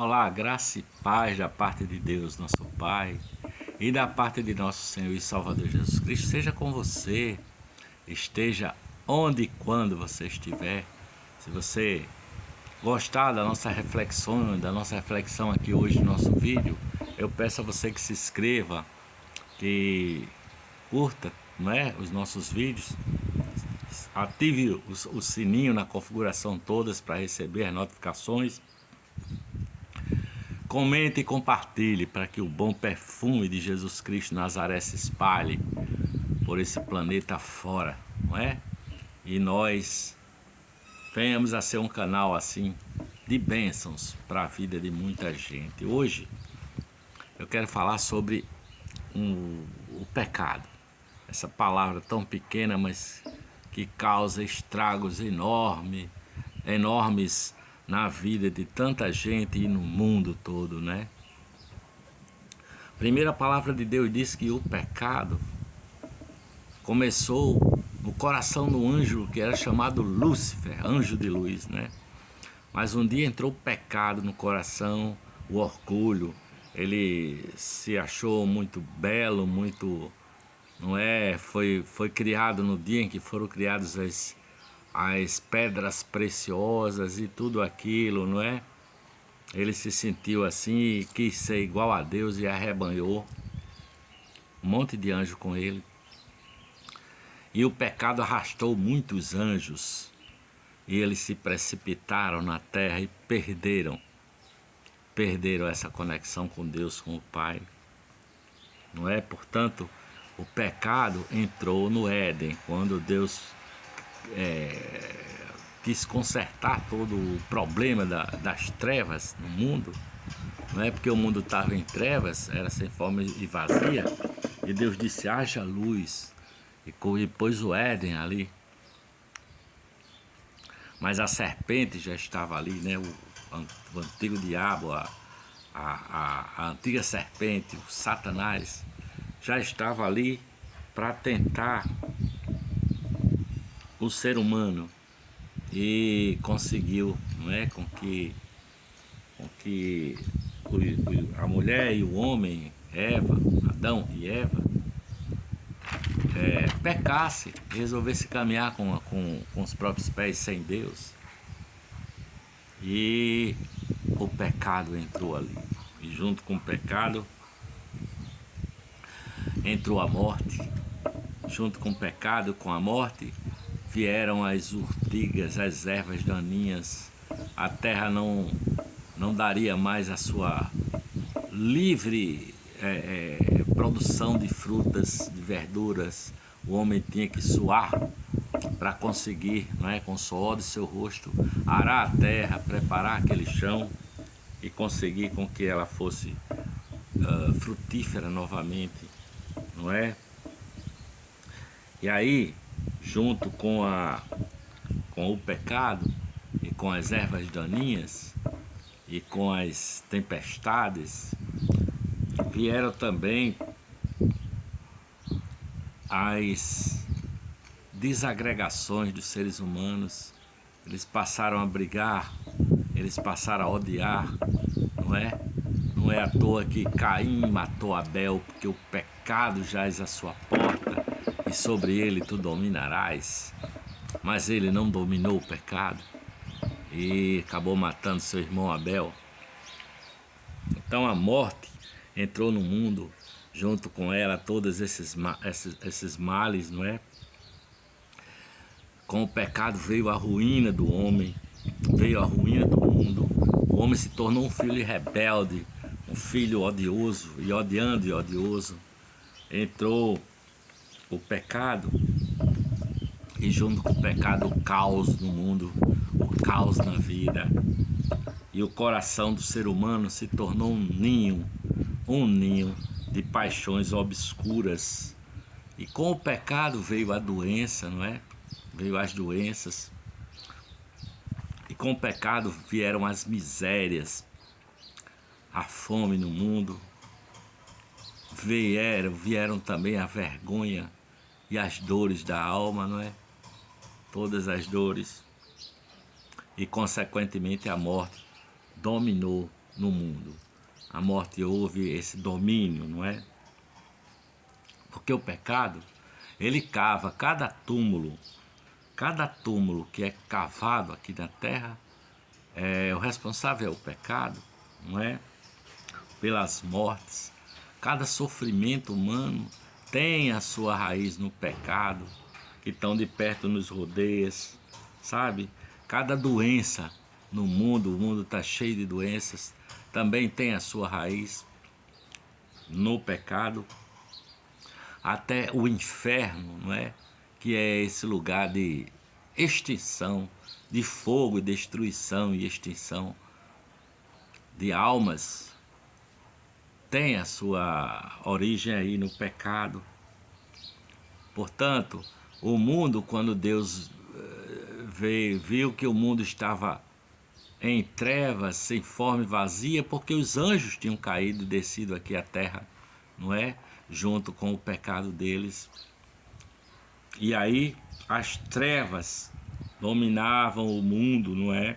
Olá, graça e paz da parte de Deus, nosso Pai, e da parte de nosso Senhor e Salvador Jesus Cristo, seja com você, esteja onde e quando você estiver. Se você gostar da nossa reflexão aqui hoje no nosso vídeo, eu peço a você que se inscreva, que curta, não é, os nossos vídeos, ative o sininho na configuração todas para receber as notificações. Comente e compartilhe para que o bom perfume de Jesus Cristo Nazaré se espalhe por esse planeta fora, não é? E nós venhamos a ser um canal assim de bênçãos para a vida de muita gente. Hoje eu quero falar sobre o pecado. Essa palavra tão pequena, mas que causa estragos enormes na vida de tanta gente e no mundo todo, né? Primeira palavra de Deus diz que o pecado começou no coração do anjo que era chamado Lúcifer, anjo de luz, né? Mas um dia entrou o pecado no coração, o orgulho. Ele se achou muito belo, muito, não é? Foi criado no dia em que foram criadas as pedras preciosas e tudo aquilo, não é? Ele se sentiu assim e quis ser igual a Deus e arrebanhou um monte de anjo com ele. E o pecado arrastou muitos anjos e eles se precipitaram na terra e perderam essa conexão com Deus, com o Pai, não é? Portanto, o pecado entrou no Éden, quando Deus quis consertar todo o problema das trevas no mundo, não é? Porque o mundo estava em trevas, era sem forma e vazia, e Deus disse: haja luz, e pôs o Éden ali. Mas a serpente já estava ali, né? O antigo diabo, a antiga serpente, o Satanás, já estava ali para tentar o ser humano e conseguiu, não é? Com que a mulher e o homem, Adão e Eva, pecasse, resolvesse caminhar com os próprios pés sem Deus. E o pecado entrou ali. E junto com o pecado entrou a morte. Junto com o pecado, com a morte, vieram as urtigas, as ervas daninhas. A terra não daria mais a sua livre produção de frutas, de verduras. O homem tinha que suar para conseguir, não é, com o suor do seu rosto, arar a terra, preparar aquele chão e conseguir com que ela fosse frutífera novamente, não é? E aí, junto com o pecado e com as ervas daninhas e com as tempestades, vieram também as desagregações dos seres humanos. Eles passaram a brigar, eles passaram a odiar, não é? Não é à toa que Caim matou Abel, porque o pecado jaz à sua porta e sobre ele tu dominarás. Mas ele não dominou o pecado e acabou matando seu irmão Abel. Então a morte entrou no mundo, junto com ela todos esses males, não é? Com o pecado veio a ruína do homem, veio a ruína do mundo. O homem se tornou um filho rebelde, um filho odioso, e odiando e odioso. Entrou o pecado, e junto com o pecado o caos no mundo, o caos na vida. E o coração do ser humano se tornou um ninho de paixões obscuras. E com o pecado veio a doença, não é? Veio as doenças. E com o pecado vieram as misérias, a fome no mundo. Vieram também a vergonha e as dores da alma, não é? Todas as dores. E consequentemente a morte dominou no mundo. A morte houve esse domínio, não é? Porque o pecado, ele cava cada túmulo que é cavado aqui na terra, o responsável é o pecado, não é? Pelas mortes. Cada sofrimento humano tem a sua raiz no pecado, que tão de perto nos rodeia, sabe? Cada doença no mundo, o mundo está cheio de doenças, também tem a sua raiz no pecado. Até o inferno, não é? Que é esse lugar de extinção, de fogo, destruição e extinção de almas, tem a sua origem aí no pecado. Portanto, o mundo, quando Deus viu que o mundo estava em trevas, sem forma e vazia, porque os anjos tinham caído e descido aqui à terra, não é? Junto com o pecado deles. E aí as trevas dominavam o mundo, não é?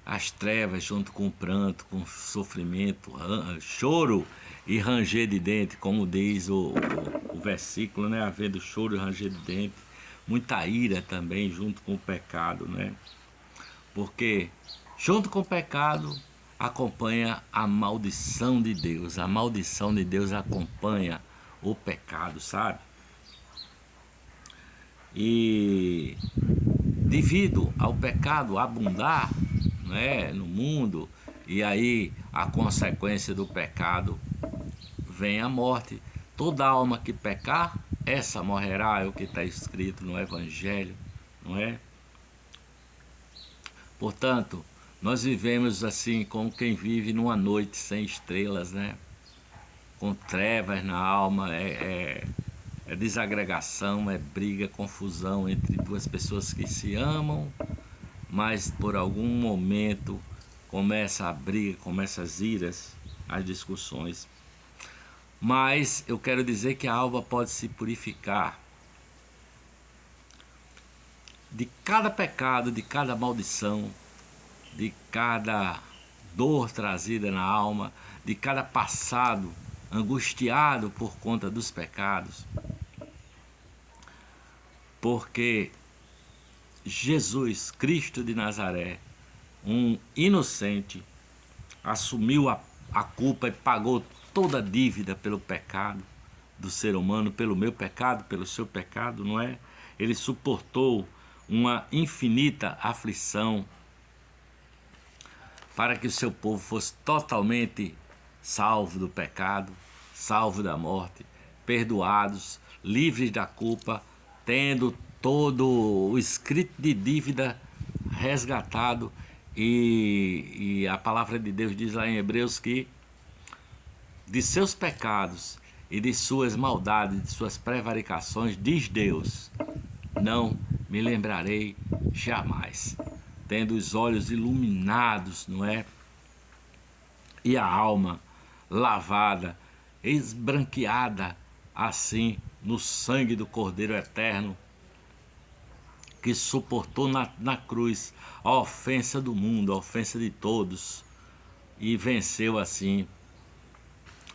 As trevas junto com o pranto, com o sofrimento, choro e ranger de dente, como diz o versículo, né? Havendo choro e ranger de dente, muita ira também junto com o pecado, né? Porque junto com o pecado acompanha a maldição de Deus. A maldição de Deus acompanha o pecado, sabe? E devido ao pecado abundar, né, no mundo, e aí a consequência do pecado vem a morte. Toda alma que pecar, essa morrerá, é o que está escrito no Evangelho, não é? Portanto, nós vivemos assim como quem vive numa noite sem estrelas, né? Com trevas na alma, é desagregação, é briga, confusão entre duas pessoas que se amam, mas por algum momento começa a briga, começa as iras, as discussões. Mas eu quero dizer que a alma pode se purificar de cada pecado, de cada maldição, de cada dor trazida na alma, de cada passado angustiado por conta dos pecados. Porque Jesus Cristo de Nazaré, um inocente, assumiu a culpa e pagou toda a dívida pelo pecado do ser humano, pelo meu pecado, pelo seu pecado, não é? Ele suportou uma infinita aflição para que o seu povo fosse totalmente salvo do pecado, salvo da morte, perdoados, livres da culpa, tendo todo o escrito de dívida resgatado. E a palavra de Deus diz lá em Hebreus que de seus pecados e de suas maldades, de suas prevaricações, diz Deus, não me lembrarei jamais. Tendo os olhos iluminados, não é? E a alma lavada, esbranqueada, assim, no sangue do Cordeiro Eterno, que suportou na cruz a ofensa do mundo, a ofensa de todos, e venceu assim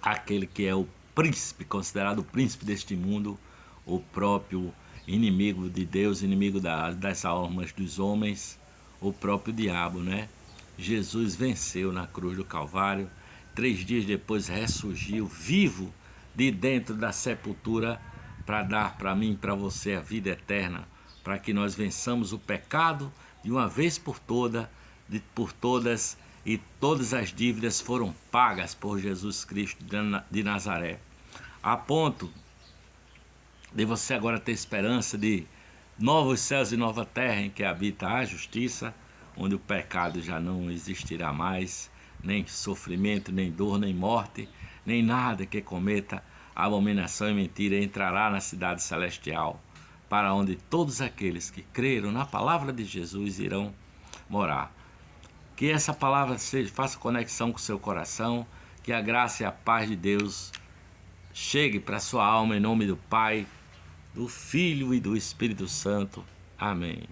aquele que é o príncipe, considerado o príncipe deste mundo, o próprio inimigo de Deus, inimigo das almas dos homens, o próprio diabo, né? Jesus venceu na cruz do Calvário, 3 dias depois ressurgiu vivo de dentro da sepultura para dar para mim e para você a vida eterna, para que nós vençamos o pecado de uma vez por todas, e todas as dívidas foram pagas por Jesus Cristo de Nazaré, a ponto de você agora ter esperança de novos céus e nova terra em que habita a justiça, onde o pecado já não existirá mais, nem sofrimento, nem dor, nem morte, nem nada que cometa abominação e mentira entrará na cidade celestial, para onde todos aqueles que creram na palavra de Jesus irão morar. Que essa palavra faça conexão com o seu coração, que a graça e a paz de Deus chegue para a sua alma em nome do Pai, do Filho e do Espírito Santo. Amém.